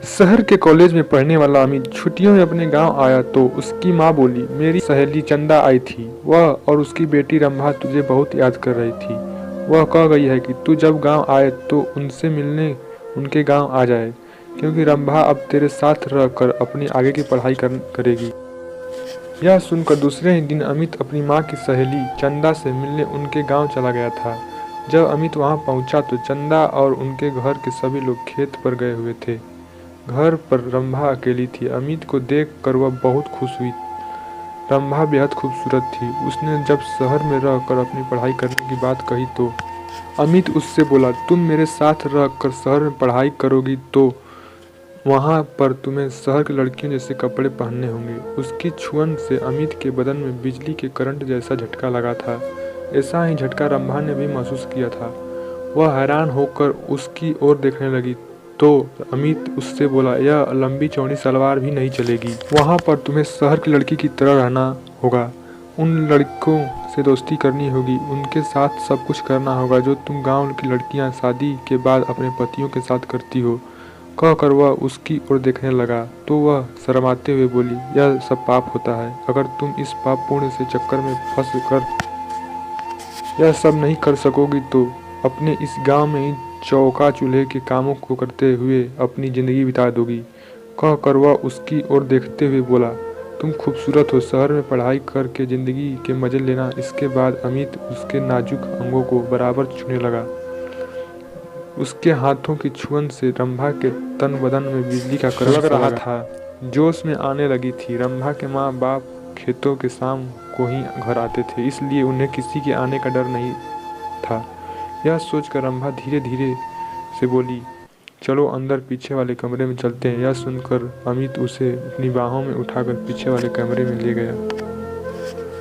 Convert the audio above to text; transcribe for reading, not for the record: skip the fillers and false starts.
शहर के कॉलेज में पढ़ने वाला अमित छुट्टियों में अपने गांव आया तो उसकी माँ बोली, मेरी सहेली चंदा आई थी। वह और उसकी बेटी रंभा तुझे बहुत याद कर रही थी। वह कह गई है कि तू जब गांव आए तो उनसे मिलने उनके गांव आ जाए, क्योंकि रंभा अब तेरे साथ रहकर अपनी आगे की पढ़ाई करेगी। यह सुनकर दूसरे ही दिन अमित अपनी माँ की सहेली चंदा से मिलने उनके गाँव चला गया था। जब अमित वहाँ पहुँचा तो चंदा और उनके घर के सभी लोग खेत पर गए हुए थे। घर पर रंभा अकेली थी। अमित को देख कर वह बहुत खुश हुई। रंभा बेहद खूबसूरत थी। उसने जब शहर में रहकर अपनी पढ़ाई करने की बात कही तो अमित उससे बोला, तुम मेरे साथ रहकर शहर में पढ़ाई करोगी तो वहाँ पर तुम्हें शहर की लड़कियों जैसे कपड़े पहनने होंगे। उसकी छुअन से अमित के बदन में बिजली के करंट जैसा झटका लगा था। ऐसा ही झटका रंभा ने भी महसूस किया था। वह हैरान होकर उसकी ओर देखने लगी तो अमित उससे बोला, यह लंबी चौड़ी सलवार भी नहीं चलेगी। वहाँ पर तुम्हें शहर की लड़की की तरह रहना होगा। उन लड़कों से दोस्ती करनी होगी। उनके साथ सब कुछ करना होगा जो तुम गांव की लड़कियां शादी के बाद अपने पतियों के साथ करती हो। कहकर वह उसकी ओर देखने लगा तो वह शर्माते हुए बोली, यह सब पाप होता है। अगर तुम इस पाप पुण्य से चक्कर में फंस कर यह सब नहीं कर सकोगी तो अपने इस गांव में ही चौका चूल्हे के कामों को करते हुए अपनी जिंदगी बिता दोगी। कहकर वह उसकी ओर देखते हुए बोला, तुम खूबसूरत हो, शहर में पढ़ाई करके जिंदगी के मजे लेना। इसके बाद अमित उसके नाजुक अंगों को बराबर छूने लगा। उसके हाथों की छुअन से रंभा के तन बदन में बिजली का करंट लग रहा था। जोश में आने लगी थी। रंभा के माँ बाप खेतों के शाम को ही घर आते थे, इसलिए उन्हें किसी के आने का डर नहीं था। यह सोचकर रंभा धीरे धीरे से बोली, चलो अंदर पीछे वाले कमरे में चलते हैं। यह सुनकर अमित उसे अपनी बाहों में उठाकर पीछे वाले कमरे में ले गया।